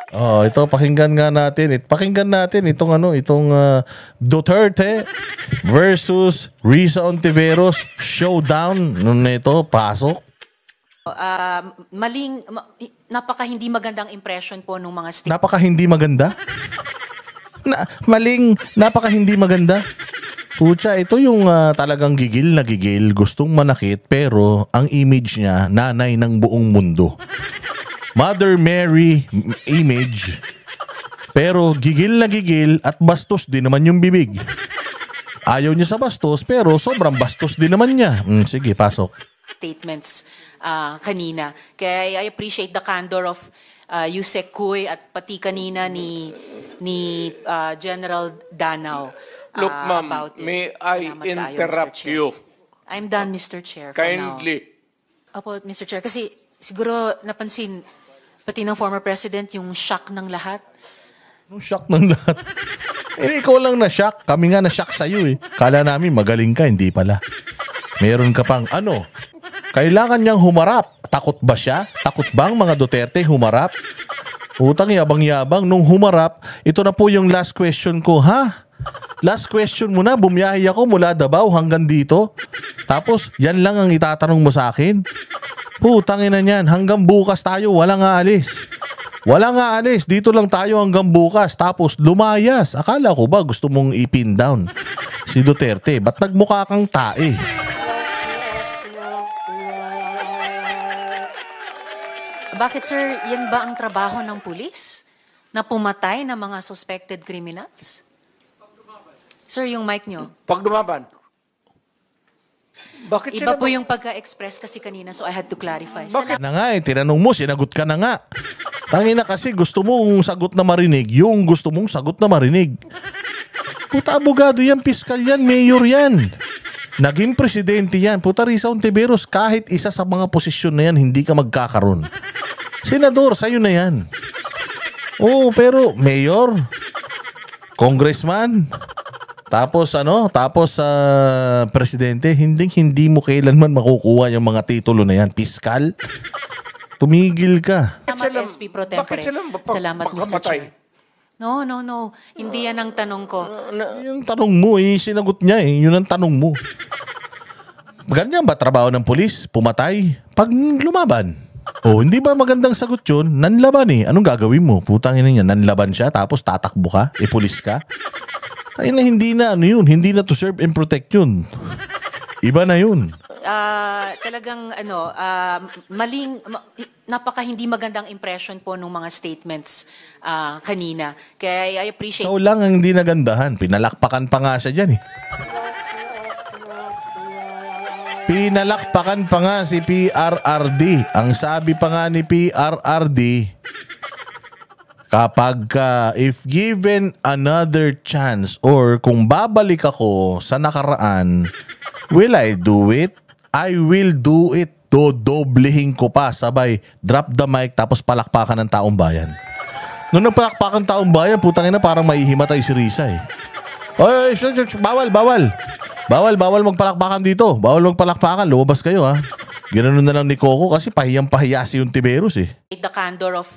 Oh, ito pakinggan nga natin. Pakinggan natin itong Duterte versus Risa Ontiveros showdown nito, pasok. Napaka hindi magandang impression po ng mga statements. Napaka hindi maganda. Napaka hindi maganda. Pucha, ito yung talagang gigil na gigil, gustong manakit pero ang image niya nanay ng buong mundo. Mother Mary image, pero gigil na gigil at bastos din naman yung bibig. Ayaw niya sa bastos pero sobrang bastos din naman niya. Sige, pasok. Statements kanina. Kaya I appreciate the candor of Yusek Kuy at pati kanina ni General Danao. Look, ma'am, about it. may I Salamat kayo, interrupt Mr. Chair. you? I'm done, Mr. Chair. for Kindly. now. Opo, Mr. Chair. Kasi siguro napansin, pati ng former president, yung shock ng lahat. Anong shock ng lahat? Ikaw lang na shock. Kami nga na shock sa'yo eh. Kala namin magaling ka, hindi pala. Meron ka pang kailangan niyang humarap. Takot ba siya? Takot bang mga Duterte humarap? Utang yabang-yabang. Nung humarap, ito na po yung last question ko. Ha? Last question mo na, bumiyahe ako mula Davao hanggang dito. Tapos, yan lang ang itatanong mo sa akin? Putangin na yan, hanggang bukas tayo, walang aalis. Walang aalis, dito lang tayo hanggang bukas. Tapos, lumayas. Akala ko ba gusto mong ipin down si Duterte? Ba't nagmukha kang tae? Bakit, sir, yan ba ang trabaho ng pulis? Na pumatay ng mga suspected criminals? Sir, yung mic nyo. Pag lumaban. Bakit Iba sila po yung pagka-express kasi kanina, so I had to clarify. Bakit? Na nga eh, tinanong mo, sinagot ka na nga. Tangina kasi gusto mong sagot na marinig, yung gusto mong sagot na marinig. Puta, abogado yan, piskal yan, mayor yan. Naging presidente yan. Puta, Risa Ontiveros, kahit isa sa mga posisyon na yan, hindi ka magkakaroon. Senador, sa'yo na yan. Oo, pero mayor, congressman, tapos presidente, hindi mo kailanman makukuha yung mga titulo na yan. Piskal, tumigil ka. Salamat, SP Pro Tempore. Salamat, Mr. Chair. No. Hindi yan ang tanong ko. Yung tanong mo, sinagot niya yun ang tanong mo. Ganyan ba trabaho ng pulis? Pumatay? Pag lumaban? Hindi ba magandang sagot yun? Nanlaban Anong gagawin mo? Putangin niya, nanlaban siya tapos tatakbo ka? Pulis ka? Ay na hindi na hindi na to serve and protect yun. Iba na yun. Talagang napaka hindi magandang impression po ng mga statements kanina. Kaya I appreciate. Ikaw lang ang hindi nagandahan. Pinalakpakan pa nga siya dyan Pinalakpakan pa nga si PRRD. Ang sabi pa nga ni PRRD, kapag if given another chance or kung babalik ako sa nakaraan, will I do it? I will do it. Doblehin ko pa, sabay drop the mic tapos palakpakan ng taong bayan. Nung nagpalakpakan ng taong bayan, putang ina, parang maihimatay si Risa Oy, bawal magpalakpakan dito. Bawal magpalakpakan, lumabas kayo Ginanon na lang ni Coco kasi pahiyang-pahiya si Ontiveros The candor of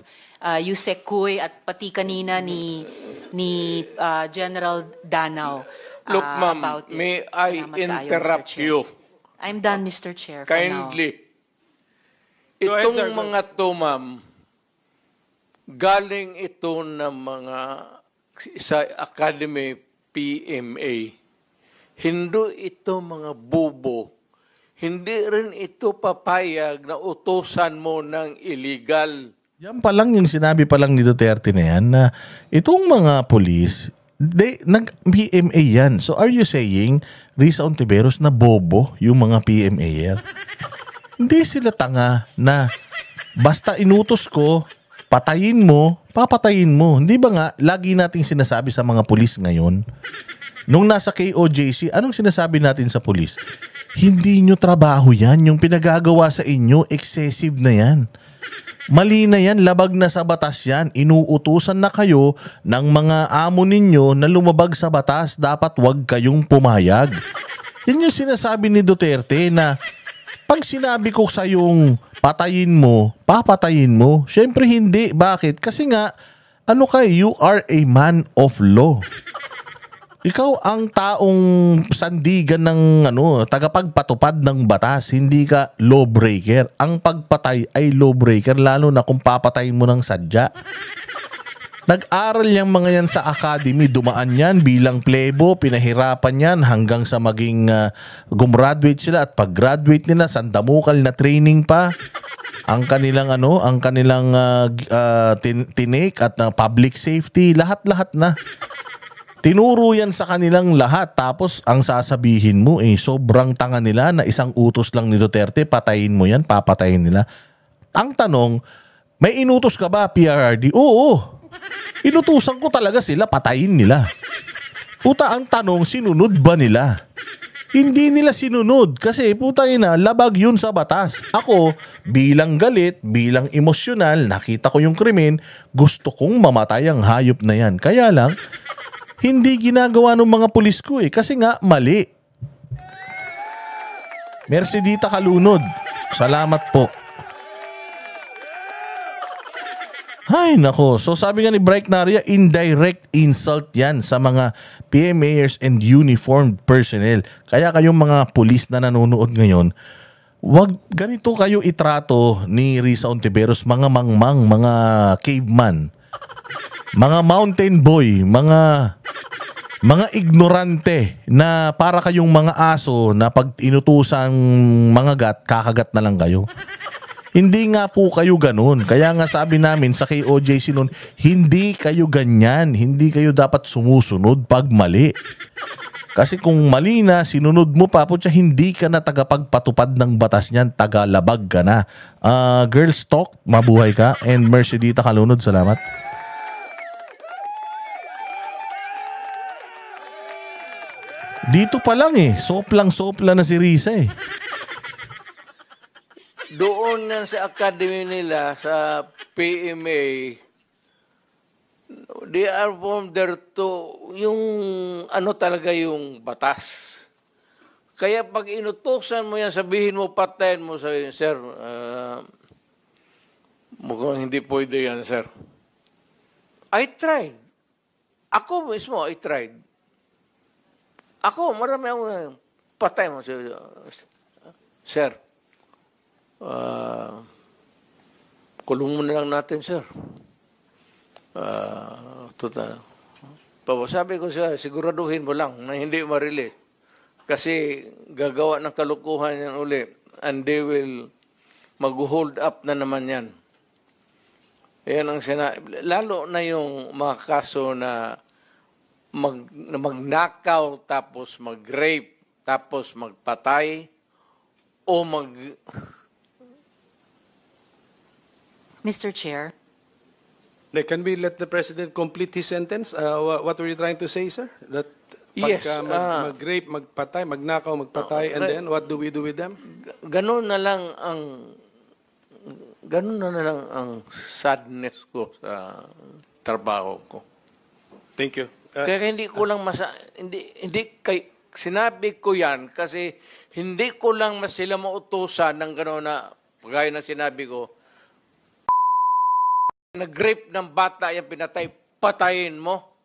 Yusek Kuy at pati kanina ni General Danao. Look, ma'am, about it. may I Salamat kayo, interrupt Mr. Chair. you? I'm done, Mr. Chair. for now. Kindly. Itong mga to, ma'am, galing ito ng mga sa Academy PMA. Hindi ito mga bubo. Hindi rin ito papayag na utusan mo ng illegal. Yan pa lang yung sinabi pa lang ni Duterte na yan na itong mga polis, nag-PMA yan. So are you saying, Risa Ontiveros, na bobo yung mga PMA? Hindi sila tanga na basta inutos ko, patayin mo, papatayin mo. Hindi ba nga, lagi nating sinasabi sa mga pulis ngayon, nung nasa KOJC, anong sinasabi natin sa pulis? Hindi nyo trabaho yan. Yung pinagagawa sa inyo, excessive na yan. Mali na yan, labag na sa batas yan. Inuutusan na kayo ng mga amo ninyo na lumabag sa batas. Dapat wag kayong pumayag. Yan yung sinasabi ni Duterte na pag sinabi ko sa yung patayin mo, papatayin mo. Siyempre hindi. Bakit? Kasi nga, Ano ka? You are a man of law. Ikaw ang taong sandigan ng tagapagpatupad ng batas, hindi ka lawbreaker. Ang pagpatay ay lawbreaker, lalo na kung papatayin mo ng sadya. Nag-aral yung mga yan sa academy, dumaan yan bilang plebo, pinahirapan yan hanggang sa maging gumraduate sila, at pag-graduate nila, sandamukal na training pa. Ang kanilang tinake at public safety, lahat-lahat na. Tinuro yan sa kanilang lahat, tapos ang sasabihin mo sobrang tanga nila na isang utos lang ni Duterte, patayin mo yan, papatayin nila. Ang tanong, may inutos ka ba, PRRD? Oo. Inutusan ko talaga sila, patayin nila. Puta, ang tanong, sinunod ba nila? Hindi nila sinunod kasi labag yun sa batas. Ako, bilang galit, bilang emosyonal, nakita ko yung krimen, gusto kong mamatay ang hayop na yan. Kaya lang, hindi ginagawa ng mga pulis ko kasi nga mali. Mercedita Kalunod, salamat po. Hay nako, so sabi nga ni Bright Naria, indirect insult yan sa mga PMAers and uniformed personnel. Kaya kayong mga pulis na nanonood ngayon, wag ganito kayo itrato ni Risa Ontiveros, mga mangmang, mga caveman, mga mountain boy, mga ignorante na para kayong mga aso na pag inutusang mga kakagat na lang kayo. Hindi nga po kayo ganun. Kaya nga sabi namin sa KOJC noon, hindi kayo ganyan. Hindi kayo dapat sumusunod pag mali. Kasi kung mali na, sinunod mo pa, hindi ka na tagapagpatupad ng batas niyan, tagalabag ka na. Girls Talk, mabuhay ka. And Mercedita Kalunod, salamat. Dito pa lang soplang-sopla na si Risa Doon yan sa academy nila, sa PMA, they are from there to, yung talaga yung batas. Kaya pag inutusan mo yan, sabihin mo, patayin mo, sabihin, sir, mukhang hindi pwede yan, sir. I tried. Ako mismo, I tried. Ako, marami akong patay mo, sir. Kulong mo na lang natin, sir. Total. Sabi ko siya, siguraduhin mo lang na hindi ma-release. Kasi gagawa ng kalukuhan yan uli. And they will mag-hold up na naman yan. Yan ang lalo na yung mga kaso na magnakaw, tapos mag-rape, tapos magpatay, o Mr. Chair. Can we let the President complete his sentence? What were you trying to say, sir? That Yes, pagka mag-rape, magpatay, magnakaw, magpatay, and then what do we do with them? Ganun na lang ang sadness ko sa trabaho ko. Thank you. Kaya hindi ko lang sinabi ko yan kasi hindi ko lang sila mautusan ng gano'n na pagaya na sinabi ko, nag-rape ng bata, yung pinatay, patayin mo.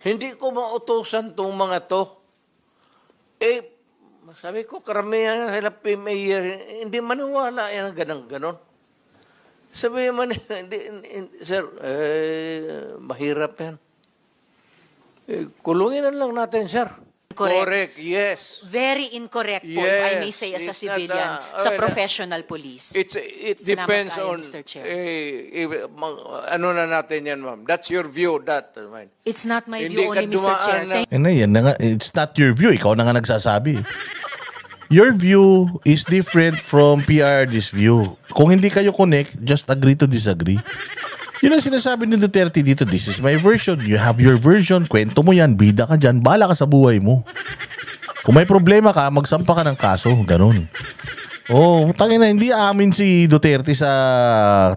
Hindi ko mautusan itong mga to. Sabi ko, karamihan sila PMA, hindi maniwala yan ganon. Sabi man, sir, mahirap yan. Kulungin na lang natin, sir. Correct, yes. Very incorrect po, if I may say as a civilian, sa professional police. It depends kayo, on, Mr. Chair. ano na natin yan, ma'am. That's your view, It's not my Hindi view ka only, Mr. Chair. dumaan Yan na nga, it's not your view. Ikaw na nga nagsasabi. Your view is different from PRD's view. Kung hindi kayo connect, just agree to disagree. Yun ang sinasabi ni Duterte dito, this is my version. You have your version. Kwento mo yan. Bida ka dyan. Bahala ka sa buhay mo. Kung may problema ka, magsampa ka ng kaso. Ganun. Tangin na, hindi amin si Duterte sa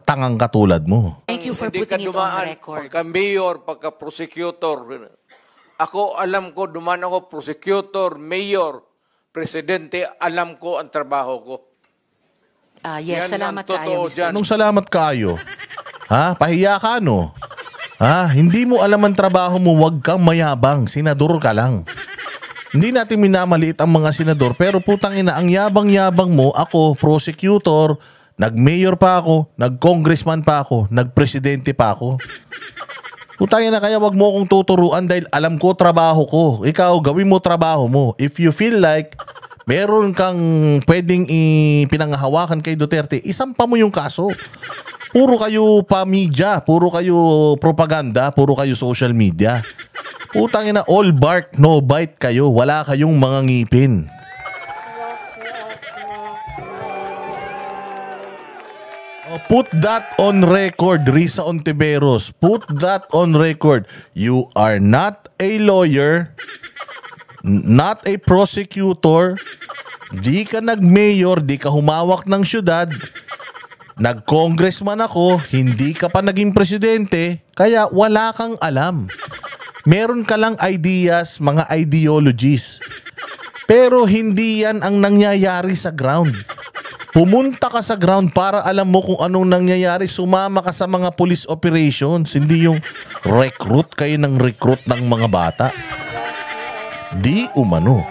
tangang katulad mo. Thank you for Hindi ka putting it on dumaan record. pagka-mayor, pagka-prosecutor. Ako, alam ko, dumaan ako prosecutor, mayor, presidente, alam ko ang trabaho ko. Yes, Yan ang salamat kayo, totoo Mr. dyan. Anong salamat kayo? Ha? Pahiya ka, no? Ha? Hindi mo alam ang trabaho mo, wag kang mayabang. Senador ka lang. Hindi natin minamaliit ang mga senador, pero putang ina, ang yabang-yabang mo, ako, prosecutor, nag-mayor pa ako, nag-congressman pa ako, nag-presidente pa ako. Putang ina, kaya wag mo akong tuturuan dahil alam ko trabaho ko. Ikaw, gawin mo trabaho mo. If you feel like meron kang pwedeng ipinanghahawakan kay Duterte, isampa mo yung kaso. Puro kayo pa-media, puro kayo propaganda, puro kayo social media. Putang ina, all bark, no bite kayo. Wala kayong mga ngipin. Put that on record, Risa Ontiveros. Put that on record. You are not a lawyer, not a prosecutor, di ka nag-mayor, di ka humawak ng syudad, nag-congressman ako, hindi ka pa naging presidente, kaya wala kang alam. Meron ka lang ideas, mga ideologies. Pero hindi yan ang nangyayari sa ground. Pumunta ka sa ground para alam mo kung anong nangyayari. Sumama ka sa mga police operations. Hindi yung recruit kayo ng recruit ng mga bata. Di umano.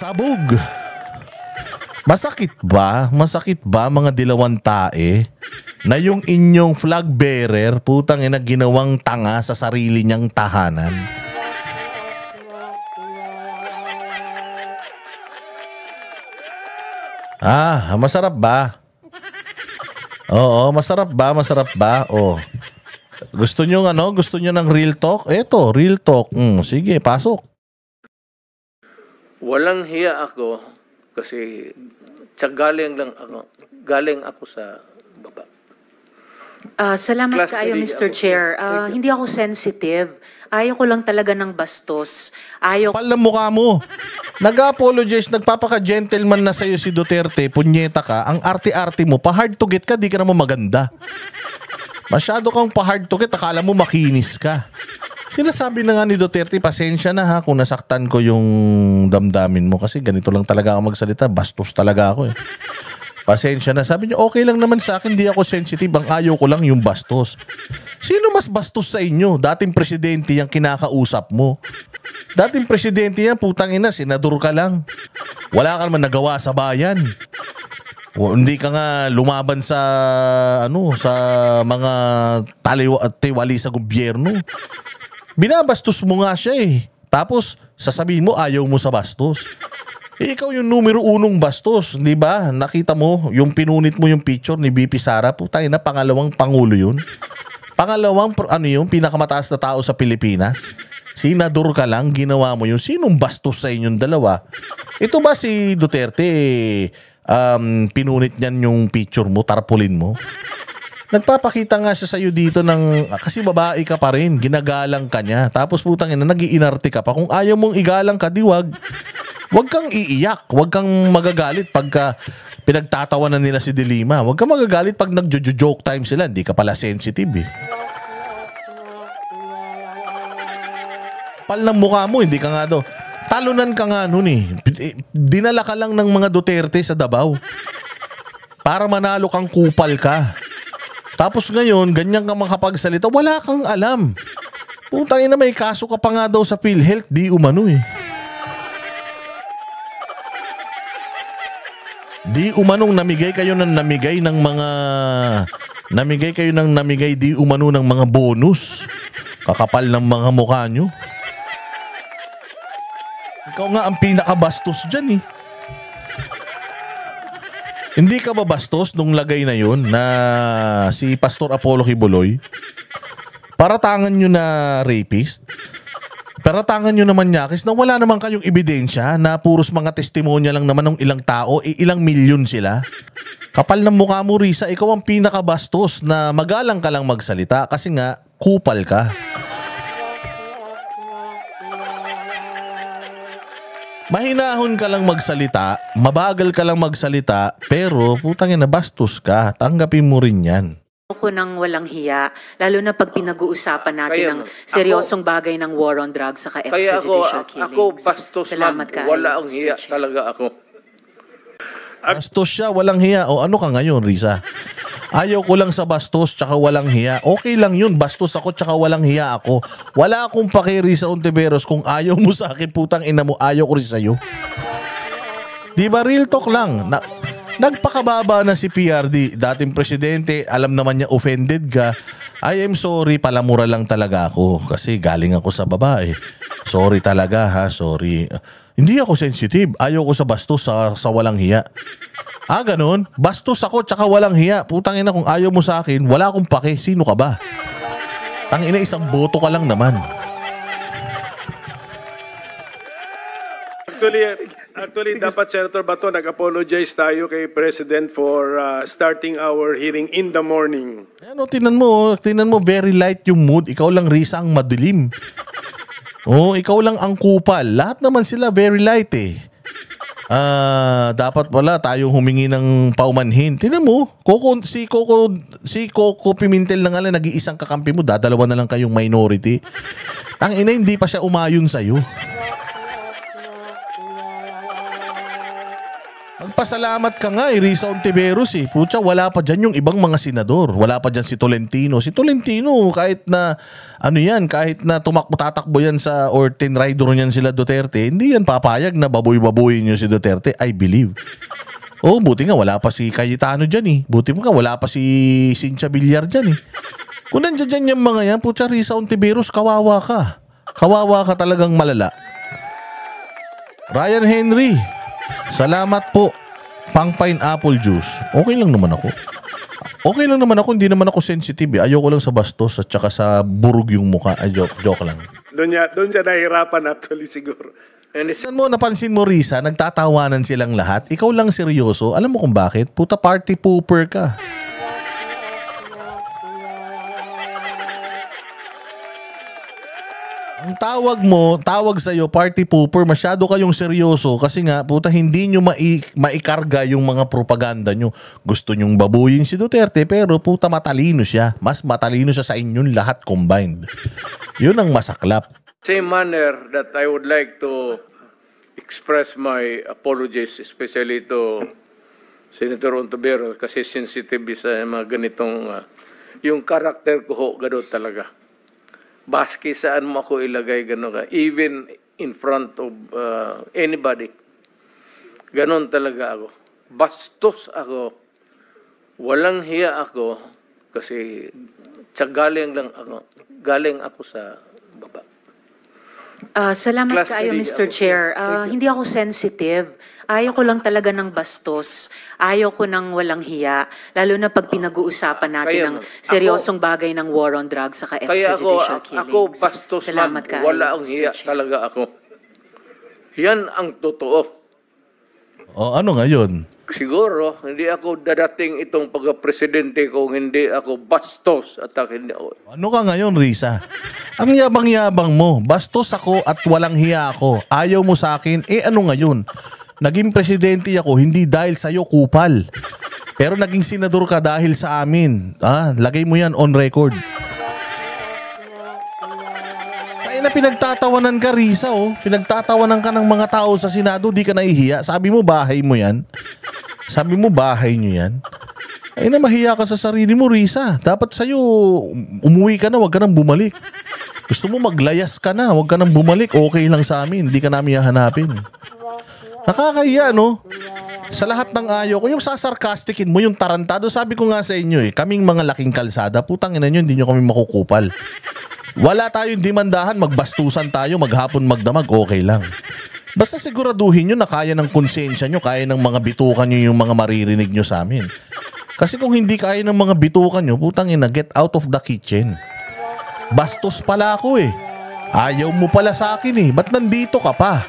Sabog. Masakit ba? Masakit ba mga dilawang tae na yung inyong flag bearer putang ina ginawang tanga sa sarili niyang tahanan? Masarap ba? Oo, masarap ba? Masarap ba? Oh. Gusto niyo Gusto niyo ng real talk? Eto, real talk. Sige, pasok. Walang hiya ako kasi galing ako sa baba. Salamat Class kaayo, 3 Mr. ako. Chair. Thank you. Hindi ako sensitive. Ayaw ko lang talaga ng bastos. Ayaw Kapal ng mukha mo. Nag-apologize, nagpapaka-gentleman na sa'yo si Duterte, punyeta ka, ang arte-arte mo, pa-hard to get ka, di ka naman maganda. Masyado kang pa-hard to get, akala mo makinis ka. Sinasabi na nga ni Duterte, pasensya na ha kung nasaktan ko yung damdamin mo kasi ganito lang talaga ako magsalita, bastos talaga ako eh. Pasensya na. Sabi niya, okay lang naman sa akin, di ako sensitive, ang ayaw ko lang yung bastos. Sino mas bastos sa inyo? Dating presidente yung kinakausap mo. Dating presidente yan, putang ina, senador ka lang. Wala ka naman nagawa sa bayan. Hindi ka nga lumaban sa sa mga tiwali sa gobyerno. Binabastos mo nga siya eh. Tapos sasabihin mo ayaw mo sa bastos. Ikaw yung numero 1 bastos, di ba? Nakita mo yung pinunit mo yung picture ni BP Sara, putang ina, pangalawang pangulo yun. Pangalawang pinakamataas na tao sa Pilipinas. Senador ka lang, ginawa mo yun. Sinong bastos sa inyong dalawa? Ito ba si Duterte, pinunit niyan yung picture mo, tarpulin mo? Nagpapakita nga siya sa'yo dito kasi babae ka pa rin, ginagalang ka niya. Tapos putang ina, nag-iinarte ka pa. Kung ayaw mong igalang ka, wag kang iiyak. Wag kang magagalit pagka pinagtatawanan nila si De Lima. Wag kang magagalit pag nag-joke time sila. Hindi ka pala sensitive eh. Pal ng mukha mo, hindi ka nga daw. Talunan ka nga nun eh. Dinala ka lang ng mga Duterte sa Davao. Para manalo kang kupal ka. Tapos ngayon, ganyan ka makapagsalita, wala kang alam. Putang ina, may kaso ka pa nga daw sa PhilHealth, di umano eh. Di umanong namigay kayo ng namigay ng mga... Namigay kayo ng namigay di umano ng mga bonus. Kakapal ng mga mukha nyo. Ikaw nga ang pinakabastos dyan eh. Hindi ka ba bastos nung lagay na yun na si Pastor Apollo Kibuloy? Paratangan nyo na rapist? Paratangan nyo naman nyakis na wala naman kayong ebidensya na puros mga testimonya lang naman ng ilang tao, ilang milyon sila? Kapal ng mukha mo, Risa, ikaw ang pinakabastos na magalang ka lang magsalita kasi nga kupal ka. Mahinahon ka lang magsalita, mabagal ka lang magsalita, pero putang ina, bastos ka. Tanggapin mo rin yan. ko ng walang hiya, lalo na pag pinag-uusapan natin Kaya ng seryosong bagay ng war on drugs saka Kaya extrajudicial killings. ako bastos Salamat ma'am. kaayo, Wala ang Mr. hiya Chair. talaga ako. Bastos siya, walang hiya. O ano ka ngayon, Risa? Ayaw ko lang sa bastos tsaka walang hiya. Okay lang yun, bastos ako tsaka walang hiya ako. Wala akong paki, Risa Ontiveros, kung ayaw mo sa akin, putang ina mo, ayaw ko rin sa'yo. Di ba, real talk lang. Nagpakababa na si PRD, dating presidente, alam naman niya offended ka. I am sorry, palamura lang talaga ako kasi galing ako sa babae. Sorry talaga ha, sorry. Hindi ako sensitive, ayaw ko sa bastos sa walang hiya. Ganun? Bastos ako tsaka walang hiya. Putang ina, kung ayaw mo sa akin, wala akong pake, sino ka ba? Tangina, isang boto ka lang naman. Actually, dapat Senator Bato, nag-apologize tayo kay President for starting our hearing in the morning. Ano, tinan mo, very light yung mood. Ikaw lang, Risa, ang madilim. Ikaw lang ang kupal. Lahat naman sila very light eh. Dapat pala tayong humingi ng paumanhin. Tinan mo, si Coco Pimentel na nga lang, nag-iisang kakampi mo, dadalawa na lang kayong minority. Ang ina, hindi pa siya umayon sa'yo. Magpasalamat ka nga Risa Ontiveros eh. Pucha, wala pa dyan yung ibang mga senador. Wala pa dyan si Tolentino. Si Tolentino, kahit na kahit na tatakbo yan sa or tinrider yan sila Duterte, hindi yan papayag na baboy-baboyin nyo si Duterte, I believe. Buti nga wala pa si Cayetano dyan eh. Buti mo nga wala pa si Cynthia Villar dyan eh. Kung nandiyan dyan yung mga yan, pucha, Risa Ontiveros, kawawa ka. Kawawa ka talagang malala. Ryan Henry, salamat po. Pang pineapple juice. Okay lang naman ako. Hindi naman ako sensitive eh. Ayoko lang sa bastos at saka sa burog yung mukha. Joke lang. Doon siya nahihirapan actually siguro. And Napansin mo, Risa, nagtatawanan silang lahat. Ikaw lang seryoso. Alam mo kung bakit? Puta, party pooper ka. Ang tawag sa'yo, party pooper, masyado kayong seryoso kasi nga, puta, hindi nyo maikarga yung mga propaganda nyo. Gusto nyong babuyin si Duterte, pero puta, matalino siya. Mas matalino siya sa inyong lahat combined. Yun ang masaklap. same manner that I would like to express my apologies, especially to Senator Ontiveros, kasi sensitive sa mga ganitong, yung karakter ko ho, gano'n talaga. Baski saan mo ako ilagay, gano'n ka. Even in front of anybody. Gano'n talaga ako. Bastos ako. Walang hiya ako kasi galing ako sa baba. Salamat Class kayo, three Mr. ako. Chair. Hindi ako sensitive. Ayaw ko lang talaga ng bastos. Ayaw ko ng walang hiya. Lalo na pag pinag-uusapan natin Kaya, ng ma'am, seryosong bagay ng war on drugs saka Kaya extrajudicial killings. ako bastos, Salamat ma'am. kayo, Wala ang Mr. hiya Chair. talaga ako. Yan ang totoo. Ano ngayon? Siguro, hindi ako dadating itong pagka-presidente kung hindi ako bastos at hindi ako. Ano ka ngayon, Risa? Ang yabang-yabang mo. Bastos ako at walang hiya ako. Ayaw mo sa akin. Ano ngayon? Naging presidente ako hindi dahil sa'yo, kupal. Pero naging senador ka dahil sa amin. Lagay mo yan on record. Kaya na pinagtatawanan ka, Risa, Pinagtatawanan ka ng mga tao sa Senado, di ka nahihiya. Sabi mo, bahay mo yan. Sabi mo, bahay nyo yan. Ay na, mahiya ka sa sarili mo, Risa. Dapat sa'yo, umuwi ka na, wag ka nang bumalik. Gusto mo maglayas ka na, wag ka nang bumalik. Okay lang sa amin, hindi ka namin hahanapin. Nakakahiya, no? Sa lahat ng ayaw ko, yung sasarkastikin mo, yung tarantado, sabi ko nga sa inyo kaming mga laking kalsada, putang ina nyo, hindi nyo kami makukupal. Wala tayong dimandahan, magbastusan tayo, maghapon magdamag, okay lang. Basta siguraduhin nyo na kaya ng konsensya nyo, kaya ng mga bitukan nyo yung mga maririnig nyo sa amin. Kasi kung hindi kaya ng mga bitukan nyo, putang ina, get out of the kitchen. Bastos pala ako Ayaw mo pala sa akin ba't nandito ka pa?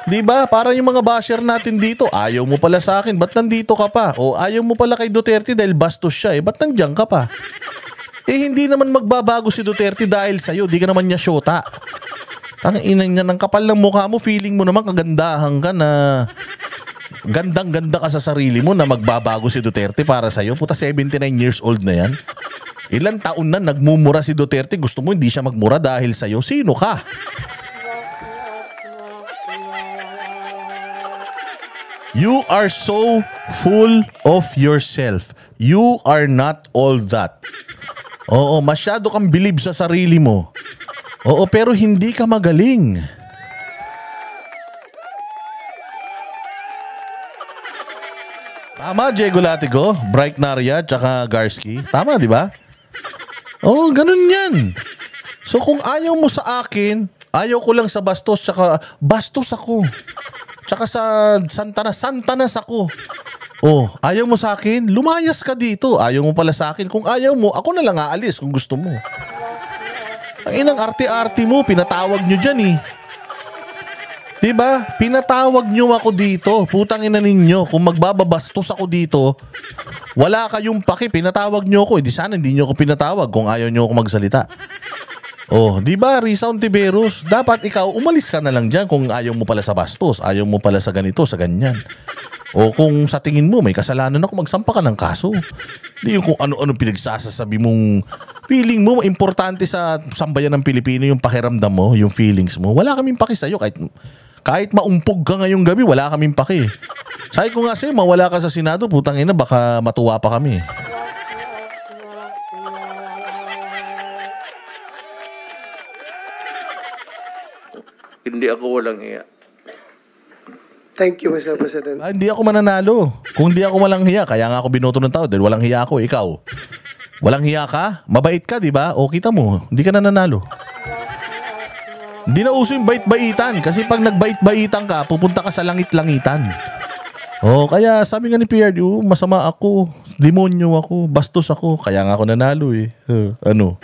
Diba? Para yung mga basher natin dito, ayaw mo pala sa akin, ba't nandito ka pa? O ayaw mo pala kay Duterte dahil bastos siya ba't nandiyan ka pa? Hindi naman magbabago si Duterte dahil sa'yo, di ka naman niya syota. Tangina niya, ng kapal ng mukha mo, feeling mo naman kagandahan ka na gandang-ganda ka sa sarili mo na magbabago si Duterte para sa'yo. Puta, 79 years old na yan. Ilang taon na nagmumura si Duterte, gusto mo hindi siya magmura dahil sa'yo. Sino ka? You are so full of yourself. You are not all that. Oo, masyado kang bilib sa sarili mo. Oo, pero hindi ka magaling. Tama, Diego Latigo, Bright Naria, tsaka Garski. Tama, di ba? Oo, ganun yan. So kung ayaw mo sa akin, ayaw ko lang sa bastos, tsaka bastos ako. Tsaka sa santanas ako. Oh, ayaw mo sa akin, lumayas ka dito. Ayaw mo pala sa akin. Kung ayaw mo, ako na lang aalis kung gusto mo. Ang inang arte-arte mo, pinatawag nyo dyan eh. Diba? Pinatawag nyo ako dito. Putang ina ninyo. Kung magbababastos ako dito, wala kayong paki. Pinatawag nyo ako. Eh, di sana hindi nyo ako pinatawag kung ayaw nyo ako magsalita. Oh, diba, Risa Ontiveros? Dapat ikaw, umalis ka na lang dyan kung ayaw mo pala sa bastos. Ayaw mo pala sa ganito, sa ganyan. O kung sa tingin mo may kasalanan ako, magsampa ka ng kaso. Hindi yung kung ano-ano pinagsasasabi mong feeling mo, importante sa sambayan ng Pilipino yung pakiramdam mo, yung feelings mo. Wala kaming paki sa'yo. Kahit maumpog ka ngayong gabi, wala kaming paki. Sabi ko nga sa'yo, mawala ka sa Senado, putang ina, baka matuwa pa kami. Hindi ako walang iya. Thank you, Mr. President. Hindi ako mananalo. Kung hindi ako walang hiya, kaya nga ako binoto ng tao dahil walang hiya ako. Ikaw, walang hiya ka? Mabait ka, di ba? O kita mo, hindi ka nananalo. Hindi na uso yung bait-baitan. Kasi pag nagbait-baitan ka, pupunta ka sa langit-langitan. O, kaya sabi nga ni PRD, masama ako, demonyo ako, bastos ako. Kaya nga ako nanalo eh. Ano?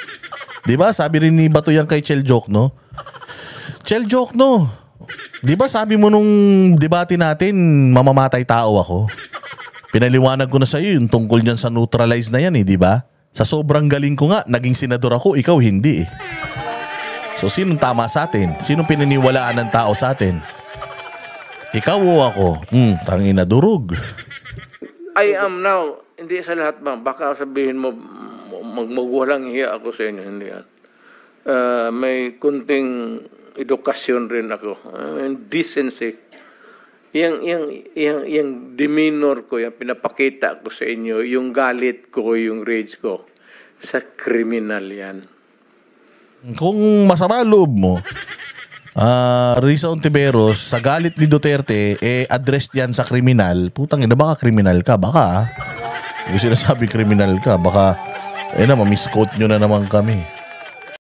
Di ba? Sabi rin ni Bato yan kay Chel Jokno. Chel Jokno, di ba sabi mo nung debate natin, mamamatay tao ako? Pinaliwanag ko na sa iyo yung tungkol niyan sa neutralize na yan eh, di ba? Sa sobrang galing ko nga, naging senador ako, ikaw hindi eh. So sinong tama sa atin? Sinong pinaniwalaan ng tao sa atin? Ikaw o ako? Tangina durog. I am now, hindi sa lahat ba, baka sabihin mo, magwalang hiya ako sa inyo, hindi yan. May kunting edukasyon rin ako. Decency. Yung demeanor ko, yung pinapakita ko sa inyo, yung galit ko, yung rage ko, sa kriminal yan. Kung masama loob mo, Risa Ontiveros, sa galit ni Duterte, addressed yan sa kriminal, putang ina, baka kriminal ka, baka. Hindi sinasabi kriminal ka, baka, mamisquote nyo na naman kami.